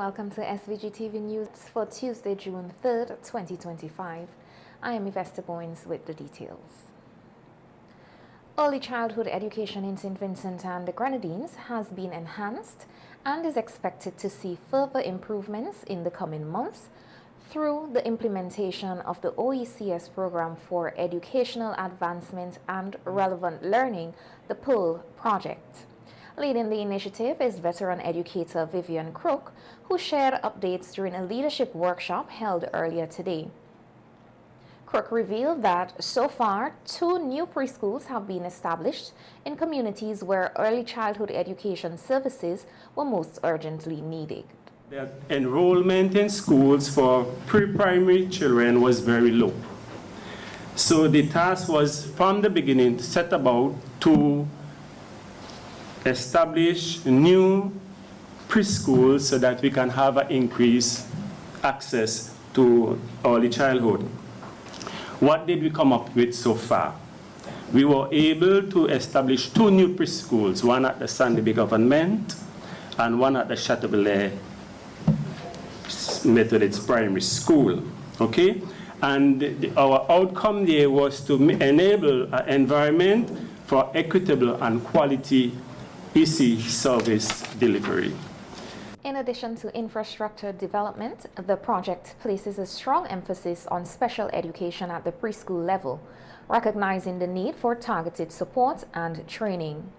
welcome to SVG-TV News for Tuesday, June 3rd, 2025. I am Yvette Boynes with the details. Early childhood education in St. Vincent and the Grenadines has been enhanced and is expected to see further improvements in the coming months through the implementation of the OECS Program for Educational Advancement and Relevant Learning, the PEARL project. Leading the initiative is veteran educator Vivian Crook, who shared updates during a leadership workshop held earlier today. Crook revealed that so far 2 new preschools have been established in communities where early childhood education services were most urgently needed. The enrollment in schools for pre-primary children was very low. So the task was from the beginning to set about to establish new preschools so that we can have an increased access to early childhood. What did we come up with so far? We were able to establish 2 new preschools, one at the Sandy Bay Government and one at the Chateaubriand Methodist Primary School. Okay? And our outcome there was to enable an environment for equitable and quality EC service delivery. In addition to infrastructure development, the project places a strong emphasis on special education at the preschool level, recognizing the need for targeted support and training.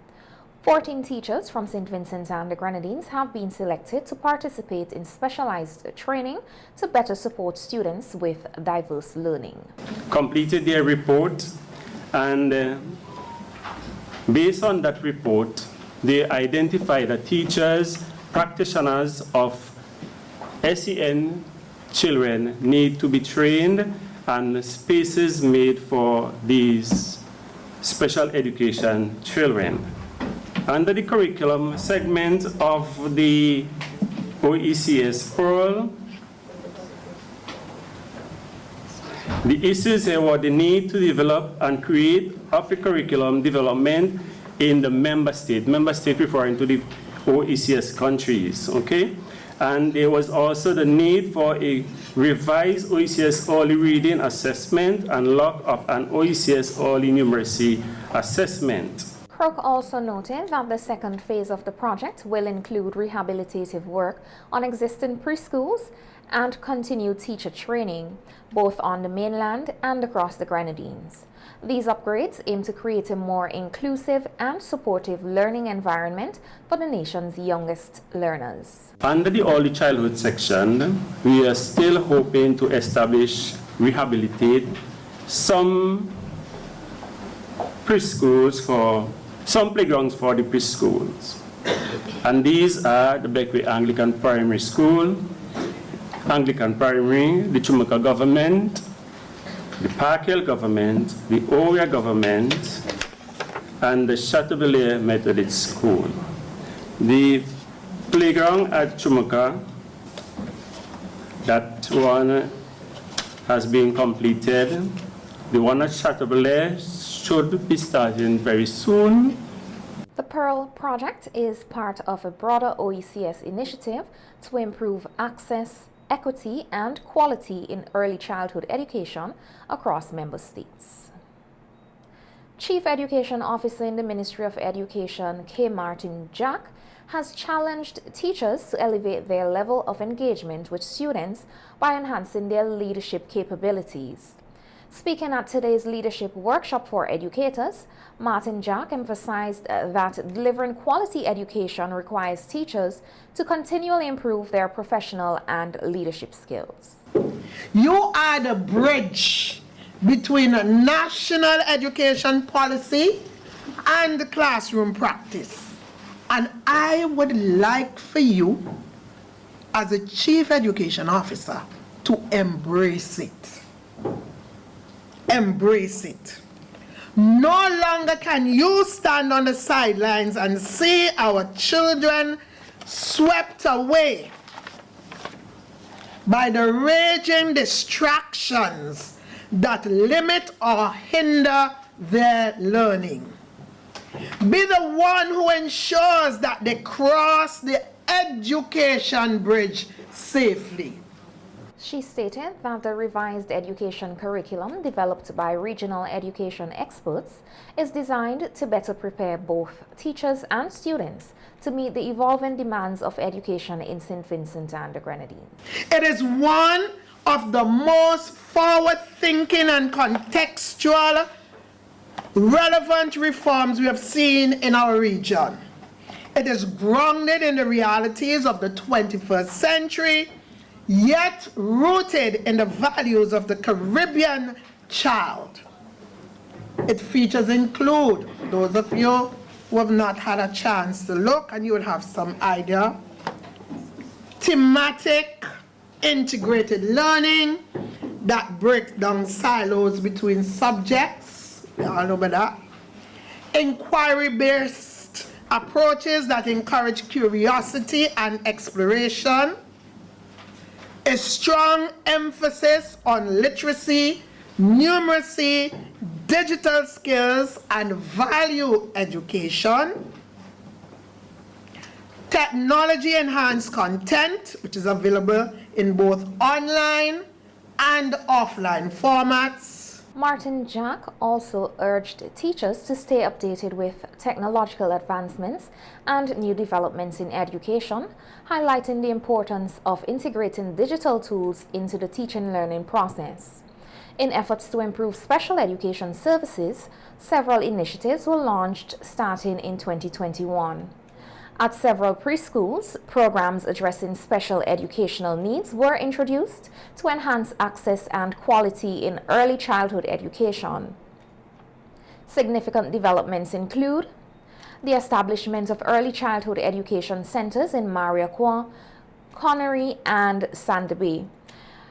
14 teachers from St. Vincent and the Grenadines have been selected to participate in specialized training to better support students with diverse learning. Completed their report, and based on that report, they identify the teachers, practitioners of SEN children need to be trained and spaces made for these special education children. Under the curriculum segment of the OECS PEARL, the issues here were the need to develop and create of the curriculum development in the member state referring to the OECS countries, okay? And there was also the need for a revised OECS early reading assessment and lack of an OECS early numeracy assessment. Crook also noted that the second phase of the project will include rehabilitative work on existing preschools and continued teacher training, both on the mainland and across the Grenadines. These upgrades aim to create a more inclusive and supportive learning environment for the nation's youngest learners. Under the early childhood section, we are still hoping to rehabilitate some preschools some playgrounds for the preschools. And these are the Beckwith Anglican Primary School, Anglican Primary, the Chumuka Government, the Park Hill Government, the Oria Government, and the Chateaubriand Methodist School. The playground at Chumuka, that one has been completed. The one at Chateaubriand should be starting very soon. The PEARL project is part of a broader OECS initiative to improve access, equity, and quality in early childhood education across member states. Chief Education Officer in the Ministry of Education, K. Martin Jack, has challenged teachers to elevate their level of engagement with students by enhancing their leadership capabilities. Speaking at today's leadership workshop for educators, Martin Jack emphasized that delivering quality education requires teachers to continually improve their professional and leadership skills. You are the bridge between national education policy and classroom practice. And I would like for you, as a chief education officer, to embrace it. Embrace it. No longer can you stand on the sidelines and see our children swept away by the raging distractions that limit or hinder their learning. Be the one who ensures that they cross the education bridge safely. She stated that the revised education curriculum developed by regional education experts is designed to better prepare both teachers and students to meet the evolving demands of education in St. Vincent and the Grenadines. It is one of the most forward-thinking and contextual relevant reforms we have seen in our region. It is grounded in the realities of the 21st century, yet rooted in the values of the Caribbean child. Its features include, those of you who have not had a chance to look, and you will have some idea, thematic integrated learning that breaks down silos between subjects, we all know about that, inquiry-based approaches that encourage curiosity and exploration, a strong emphasis on literacy, numeracy, digital skills, and value education, technology-enhanced content, which is available in both online and offline formats. Martin Jack also urged teachers to stay updated with technological advancements and new developments in education, highlighting the importance of integrating digital tools into the teaching learning process. In efforts to improve special education services, several initiatives were launched starting in 2021. At several preschools, programs addressing special educational needs were introduced to enhance access and quality in early childhood education. Significant developments include the establishment of early childhood education centers in Mariaqua, Connery, and Sandby,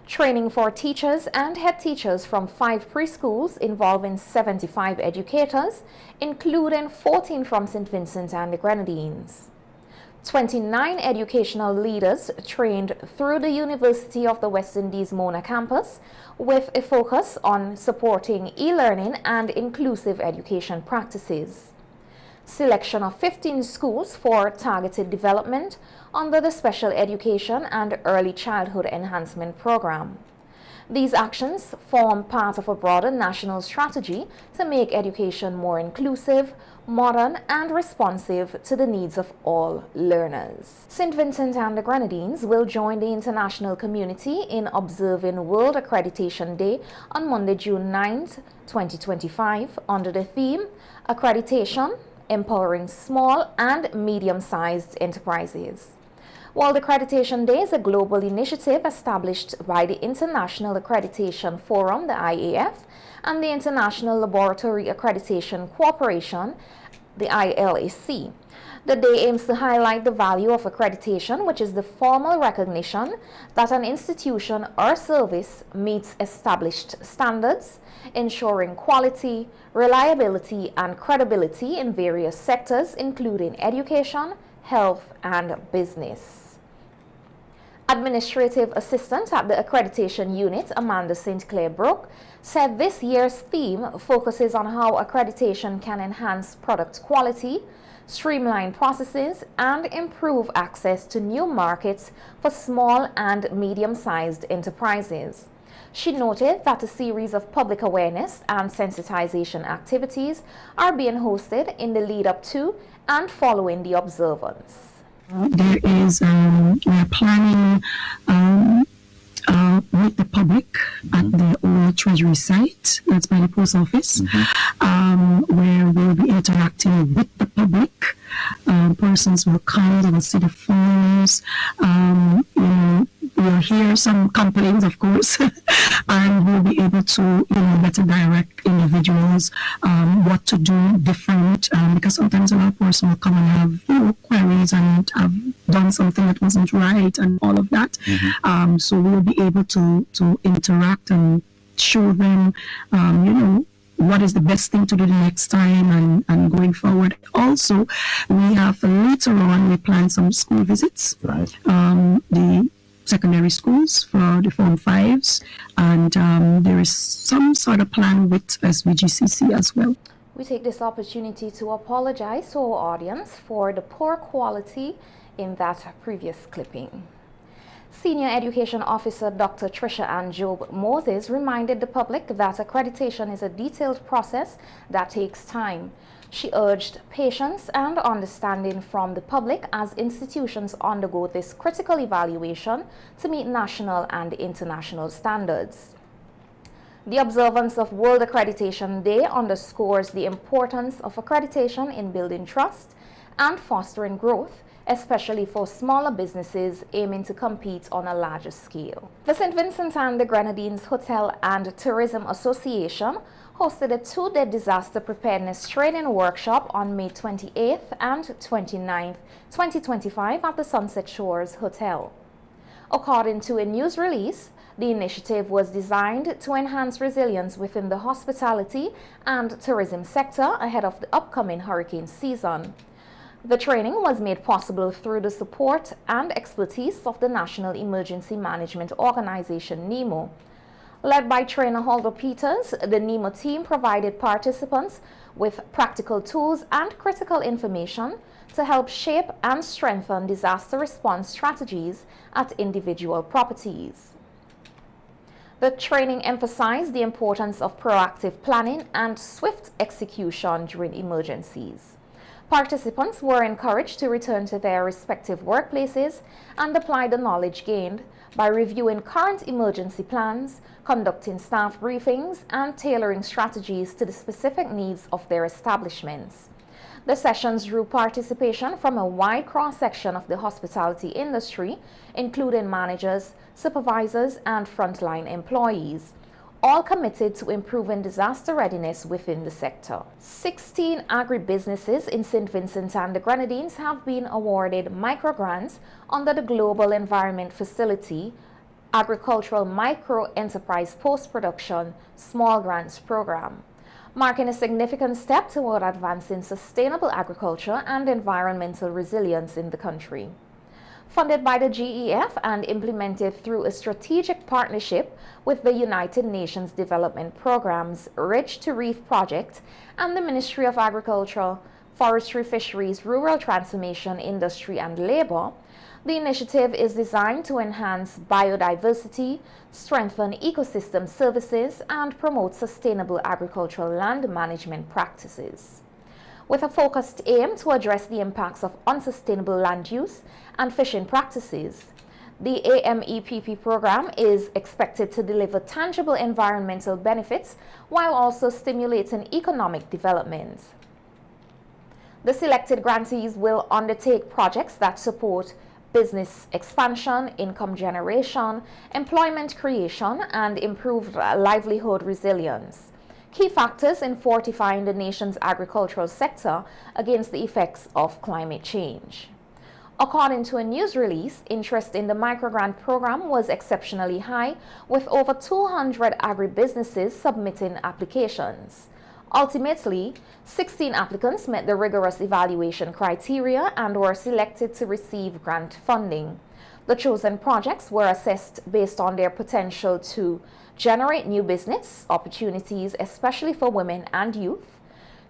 training for teachers and head teachers from 5 preschools involving 75 educators, including 14 from St. Vincent and the Grenadines. 29 educational leaders trained through the University of the West Indies Mona campus with a focus on supporting e-learning and inclusive education practices. Selection of 15 schools for targeted development under the Special Education and Early Childhood Enhancement Program. These actions form part of a broader national strategy to make education more inclusive, modern, and responsive to the needs of all learners. St. Vincent and the Grenadines will join the international community in observing World Accreditation Day on Monday, June 9, 2025, under the theme Accreditation, Empowering Small and Medium-Sized Enterprises. World Accreditation Day is a global initiative established by the International Accreditation Forum, the IAF, and the International Laboratory Accreditation Corporation, the ILAC. The day aims to highlight the value of accreditation, which is the formal recognition that an institution or service meets established standards, ensuring quality, reliability, and credibility in various sectors, including education, health, and business. Administrative Assistant at the Accreditation Unit, Amanda St. Clair Brooke, said this year's theme focuses on how accreditation can enhance product quality, streamline processes, and improve access to new markets for small and medium-sized enterprises. She noted that a series of public awareness and sensitization activities are being hosted in the lead-up to and following the observance. There is, we are planning with the public at the old Treasury site, that's by the post office, where we'll be interacting with the public. Persons will come, they will see the forms, we'll hear some complaints, of course, and we'll be able to, better direct individuals what to do different, because sometimes a lot of persons will come and have, queries and have done something that wasn't right and all of that. So we'll be able to interact and show them, what is the best thing to do the next time and going forward. Also, we have later on, we plan some school visits. Right. The secondary schools for the Form 5s, and there is some sort of plan with SVGCC as well. We take this opportunity to apologize to our audience for the poor quality in that previous clipping. Senior Education Officer Dr. Trisha Ann Job Moses reminded the public that accreditation is a detailed process that takes time. She urged patience and understanding from the public as institutions undergo this critical evaluation to meet national and international standards. The observance of World Accreditation Day underscores the importance of accreditation in building trust and fostering growth, especially for smaller businesses aiming to compete on a larger scale. The St. Vincent and the Grenadines Hotel and Tourism Association hosted a two-day disaster preparedness training workshop on May 28th and 29th, 2025 at the Sunset Shores Hotel. According to a news release, the initiative was designed to enhance resilience within the hospitality and tourism sector ahead of the upcoming hurricane season. The training was made possible through the support and expertise of the National Emergency Management Organization, NEMO. Led by trainer Holder Peters, the NEMO team provided participants with practical tools and critical information to help shape and strengthen disaster response strategies at individual properties. The training emphasized the importance of proactive planning and swift execution during emergencies. Participants were encouraged to return to their respective workplaces and apply the knowledge gained by reviewing current emergency plans, conducting staff briefings, and tailoring strategies to the specific needs of their establishments. The sessions drew participation from a wide cross-section of the hospitality industry, including managers, supervisors, and frontline employees, all committed to improving disaster readiness within the sector. 16 agribusinesses in St. Vincent and the Grenadines have been awarded microgrants under the Global Environment Facility Agricultural Micro-Enterprise Post-Production Small Grants Program, marking a significant step toward advancing sustainable agriculture and environmental resilience in the country. Funded by the GEF and implemented through a strategic partnership with the United Nations Development Program's Ridge to Reef project and the Ministry of Agriculture, Forestry, Fisheries, Rural Transformation, Industry and Labor, the initiative is designed to enhance biodiversity, strengthen ecosystem services, and promote sustainable agricultural land management practices. With a focused aim to address the impacts of unsustainable land use and fishing practices, the AMEPP program is expected to deliver tangible environmental benefits while also stimulating economic development. The selected grantees will undertake projects that support business expansion, income generation, employment creation, and improved livelihood resilience, key factors in fortifying the nation's agricultural sector against the effects of climate change. According to a news release, interest in the microgrant program was exceptionally high, with over 200 agribusinesses submitting applications. Ultimately, 16 applicants met the rigorous evaluation criteria and were selected to receive grant funding. The chosen projects were assessed based on their potential to generate new business opportunities, especially for women and youth,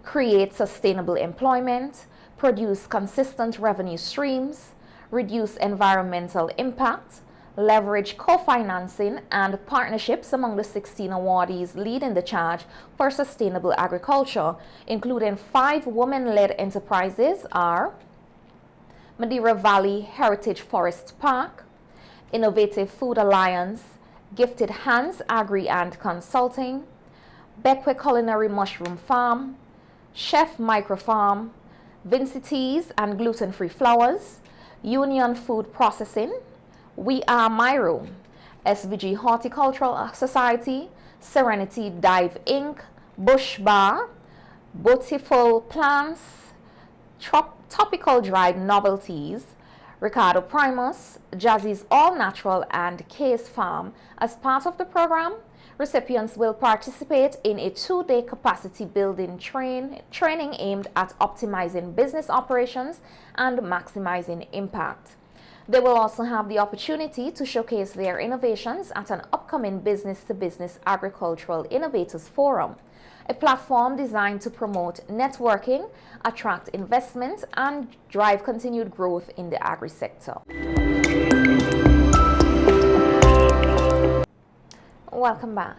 create sustainable employment, produce consistent revenue streams, reduce environmental impact, leverage co-financing and partnerships among the 16 awardees leading the charge for sustainable agriculture, including 5 women-led enterprises are Madeira Valley Heritage Forest Park, Innovative Food Alliance, Gifted Hands Agri and Consulting, Beckway Culinary Mushroom Farm, Chef Micro Farm, Vinci Teas and Gluten-Free Flowers, Union Food Processing, We Are Myro, SVG Horticultural Society, Serenity Dive Inc., Bush Bar, Beautiful Plants, Topical Dried Novelties, Ricardo Primus, Jazzy's All Natural, and Case Farm. As part of the program, recipients will participate in a 2-day capacity building training aimed at optimizing business operations and maximizing impact. They will also have the opportunity to showcase their innovations at an upcoming Business-to-Business Agricultural Innovators Forum, a platform designed to promote networking, attract investment, and drive continued growth in the agri-sector. Welcome back.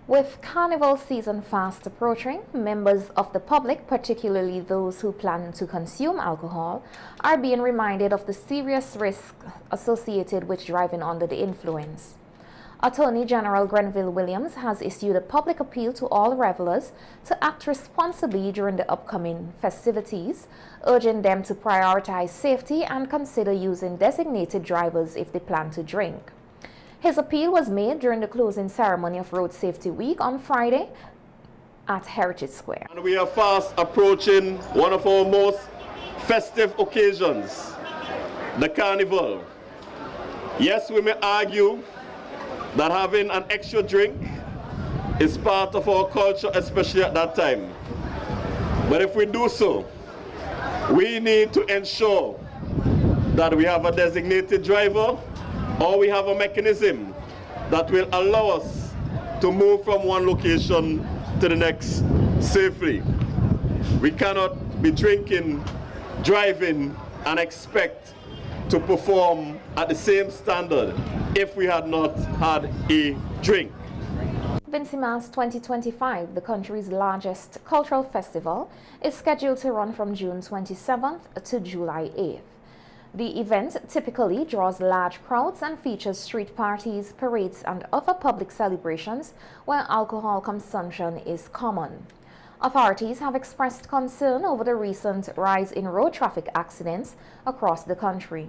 With carnival season fast approaching, members of the public, particularly those who plan to consume alcohol, are being reminded of the serious risk associated with driving under the influence. Attorney General Grenville Williams has issued a public appeal to all revelers to act responsibly during the upcoming festivities, urging them to prioritize safety and consider using designated drivers if they plan to drink. His appeal was made during the closing ceremony of Road Safety Week on Friday at Heritage Square. And we are fast approaching one of our most festive occasions, the carnival. Yes, we may argue that having an extra drink is part of our culture, especially at that time. But if we do so, we need to ensure that we have a designated driver, or we have a mechanism that will allow us to move from one location to the next safely. We cannot be drinking, driving, and expect to perform at the same standard if we had not had a drink. Vincimas 2025, the country's largest cultural festival, is scheduled to run from June 27th to July 8th. The event typically draws large crowds and features street parties, parades, and other public celebrations where alcohol consumption is common. Authorities have expressed concern over the recent rise in road traffic accidents across the country.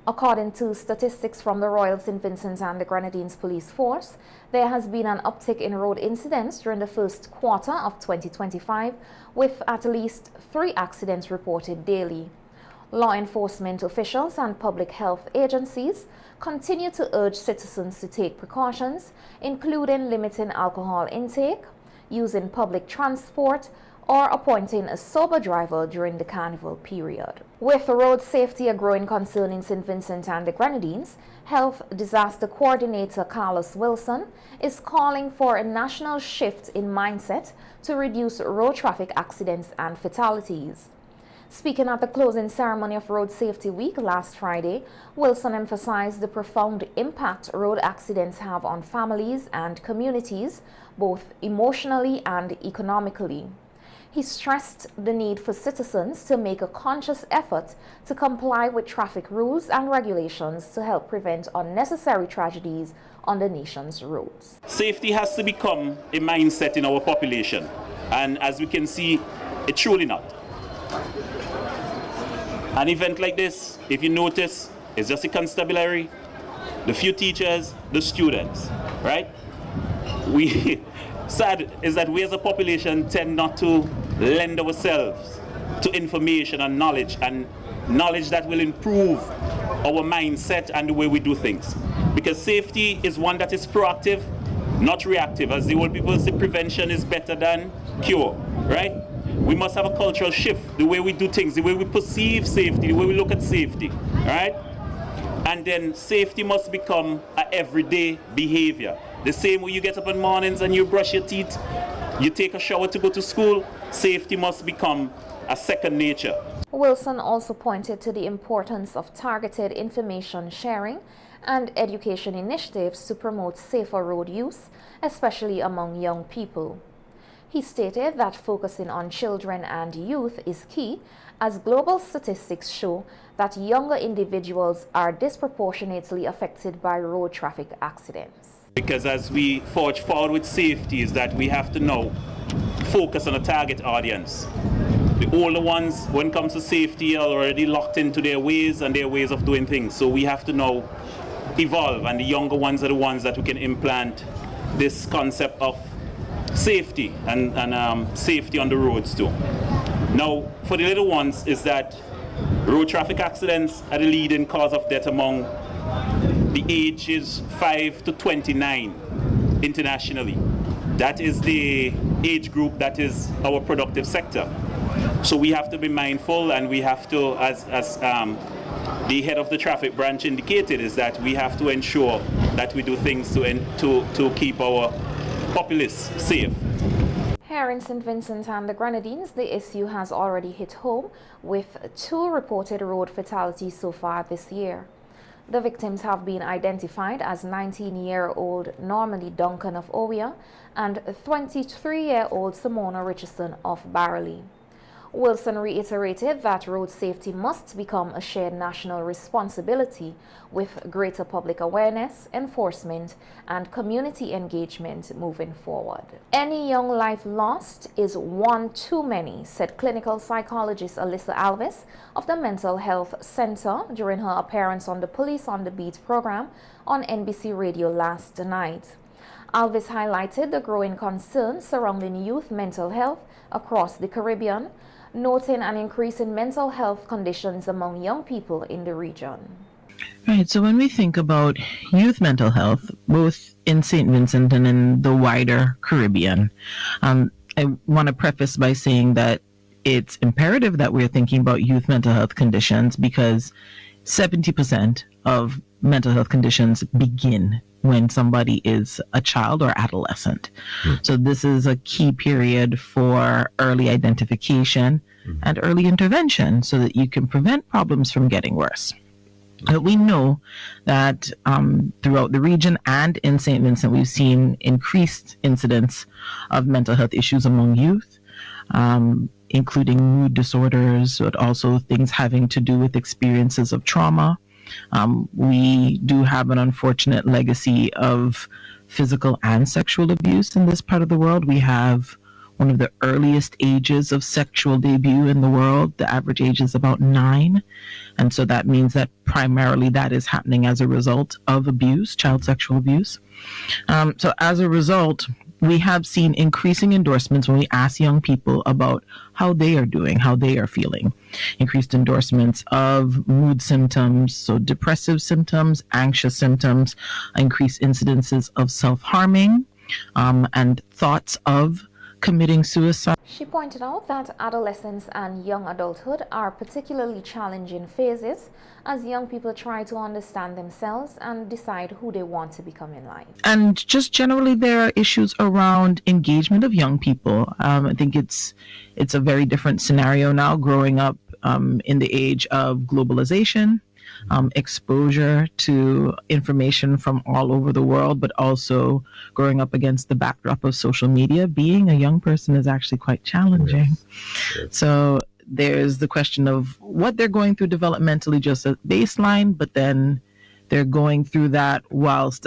According to statistics from the Royal St. Vincent and the Grenadines Police Force, there has been an uptick in road incidents during the first quarter of 2025, with at least 3 accidents reported daily. Law enforcement officials and public health agencies continue to urge citizens to take precautions, including limiting alcohol intake, using public transport, or appointing a sober driver during the carnival period. With road safety a growing concern in St. Vincent and the Grenadines, Health Disaster Coordinator Carlos Wilson is calling for a national shift in mindset to reduce road traffic accidents and fatalities. Speaking at the closing ceremony of Road Safety Week last Friday, Wilson emphasized the profound impact road accidents have on families and communities, both emotionally and economically. He stressed the need for citizens to make a conscious effort to comply with traffic rules and regulations to help prevent unnecessary tragedies on the nation's roads. Safety has to become a mindset in our population, and as we can see, it's truly not. An event like this, if you notice, is just a constabulary, the few teachers, the students, right? Sad is that we as a population tend not to lend ourselves to information and knowledge that will improve our mindset and the way we do things. Because safety is one that is proactive, not reactive. As the old people say, prevention is better than cure, right? We must have a cultural shift, the way we do things, the way we perceive safety, the way we look at safety, right? And then safety must become an everyday behavior. The same way you get up in mornings and you brush your teeth, you take a shower to go to school, safety must become a second nature. Wilson also pointed to the importance of targeted information sharing and education initiatives to promote safer road use, especially among young people. He stated that focusing on children and youth is key, as global statistics show that younger individuals are disproportionately affected by road traffic accidents. Because as we forge forward with safety, is that we have to now focus on a target audience. The older ones, when it comes to safety, are already locked into their ways and their ways of doing things. So we have to now evolve, and the younger ones are the ones that we can implant this concept of safety and safety on the roads too. Now, for the little ones, is that road traffic accidents are the leading cause of death among the ages 5 to 29 internationally. That is the age group that is our productive sector. So we have to be mindful, and we have to, as the head of the traffic branch indicated, is that we have to ensure that we do things to keep our populace safe. Here in St. Vincent and the Grenadines, the issue has already hit home with 2 reported road fatalities so far this year. The victims have been identified as 19-year-old Normally Duncan of Owia and 23-year-old Simona Richardson of Barrowley. Wilson reiterated that road safety must become a shared national responsibility with greater public awareness, enforcement, and community engagement moving forward. Any young life lost is one too many, said clinical psychologist Alyssa Alvis of the Mental Health Center during her appearance on the Police on the Beat program on NBC Radio last night. Alvis highlighted the growing concern surrounding youth mental health across the Caribbean, noting an increase in mental health conditions among young people in the region. Right, so when we think about youth mental health, both in St. Vincent and in the wider Caribbean, I want to preface by saying that it's imperative that we're thinking about youth mental health conditions because 70% of mental health conditions begin when somebody is a child or adolescent. So this is a key period for early identification and early intervention so that you can prevent problems from getting worse. But we know that throughout the region and in St. Vincent, we've seen increased incidence of mental health issues among youth, including mood disorders, but also things having to do with experiences of trauma. We do have an unfortunate legacy of physical and sexual abuse in this part of the world. We have one of the earliest ages of sexual debut in the world. The average age is about 9. And so that means that primarily that is happening as a result of abuse, child sexual abuse. So as a result, we have seen increasing endorsements when we ask young people about how they are doing, how they are feeling. Increased endorsements of mood symptoms, so depressive symptoms, anxious symptoms, increased incidences of self-harming, and thoughts of committing suicide. She pointed out that adolescence and young adulthood are particularly challenging phases as young people try to understand themselves and decide who they want to become in life. And just generally, there are issues around engagement of young people. I think it's a very different scenario now, growing up in the age of globalization, exposure to information from all over the world, but also growing up against the backdrop of social media. Being a young person is actually quite challenging. Yes. So there's the question of what they're going through developmentally, just a baseline, but then they're going through that whilst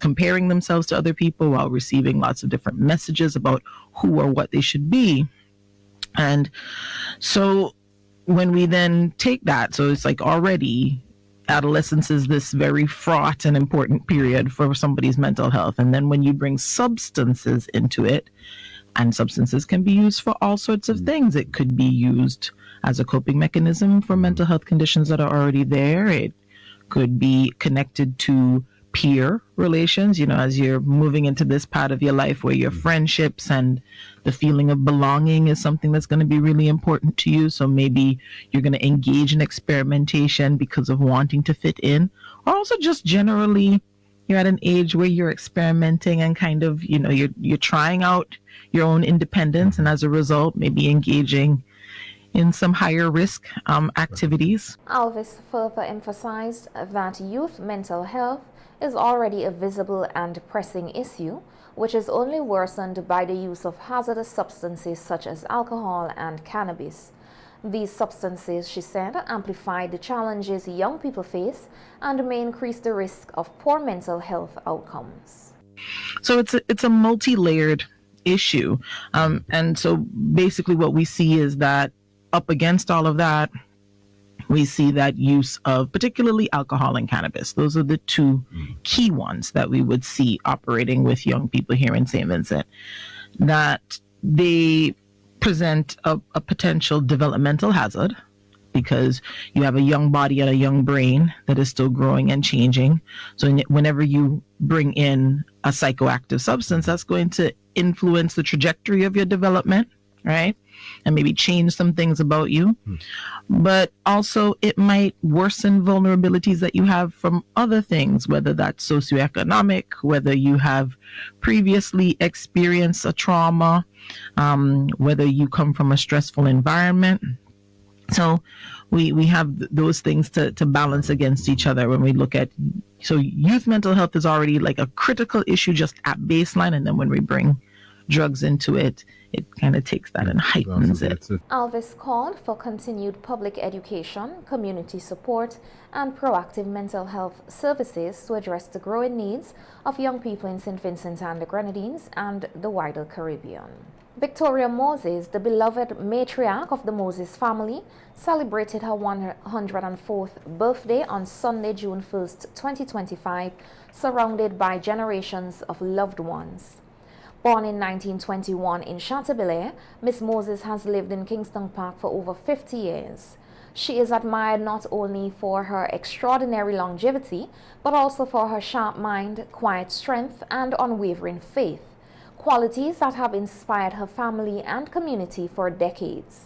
comparing themselves to other people, while receiving lots of different messages about who or what they should be. And so when we then take that, so it's like already adolescence is this very fraught and important period for somebody's mental health. And then when you bring substances into it, and substances can be used for all sorts of things. It could be used as a coping mechanism for mental health conditions that are already there. It could be connected to peer relations, as you're moving into this part of your life where your friendships and the feeling of belonging is something that's going to be really important to you. So maybe you're going to engage in experimentation because of wanting to fit in, or also just generally you're at an age where you're experimenting and kind of, you're trying out your own independence, and as a result, maybe engaging in some higher risk activities. Alvis further emphasized that youth mental health is already a visible and pressing issue, which is only worsened by the use of hazardous substances such as alcohol and cannabis. These substances, she said, amplify the challenges young people face and may increase the risk of poor mental health outcomes. So it's a multi-layered issue. And so basically what we see is that up against all of that, we see that use of particularly alcohol and cannabis. Those are the two key ones that we would see operating with young people here in St. Vincent, that they present a potential developmental hazard because you have a young body and a young brain that is still growing and changing. So whenever you bring in a psychoactive substance, that's going to influence the trajectory of your development right? And maybe change some things about you. But also it might worsen vulnerabilities that you have from other things, whether that's socioeconomic, whether you have previously experienced a trauma, whether you come from a stressful environment. So we have those things to balance against each other when we look at, so youth mental health is already like a critical issue just at baseline, and then when we bring drugs into it, it kind of takes that and heightens it. Alvis called for continued public education, community support, and proactive mental health services to address the growing needs of young people in St. Vincent and the Grenadines and the wider Caribbean. Victoria Moses, the beloved matriarch of the Moses family, celebrated her 104th birthday on Sunday, June 1st, 2025, surrounded by generations of loved ones. Born in 1921 in Chantabelair, Miss Moses has lived in Kingston Park for over 50 years. She is admired not only for her extraordinary longevity, but also for her sharp mind, quiet strength, and unwavering faith, qualities that have inspired her family and community for decades.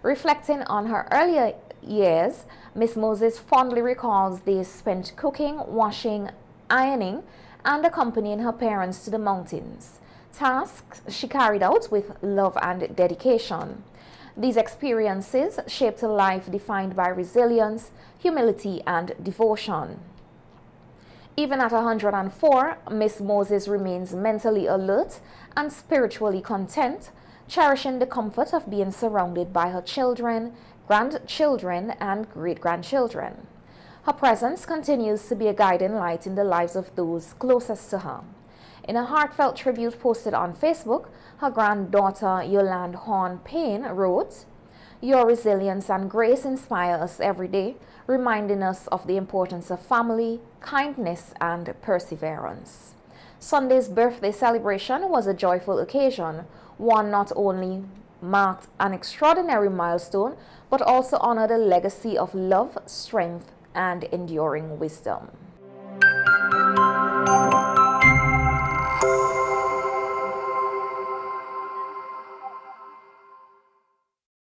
Reflecting on her earlier years, Miss Moses fondly recalls days spent cooking, washing, ironing, and accompanying her parents to the mountains, tasks she carried out with love and dedication. These experiences shaped a life defined by resilience, humility, and devotion. Even at 104, Miss Moses remains mentally alert and spiritually content, cherishing the comfort of being surrounded by her children, grandchildren, and great-grandchildren. Her presence continues to be a guiding light in the lives of those closest to her. In a heartfelt tribute posted on Facebook, her granddaughter Yolande Horn Payne wrote, "Your resilience and grace inspire us every day, reminding us of the importance of family, kindness, and perseverance." Sunday's birthday celebration was a joyful occasion, one not only marked an extraordinary milestone, but also honored a legacy of love, strength, and enduring wisdom.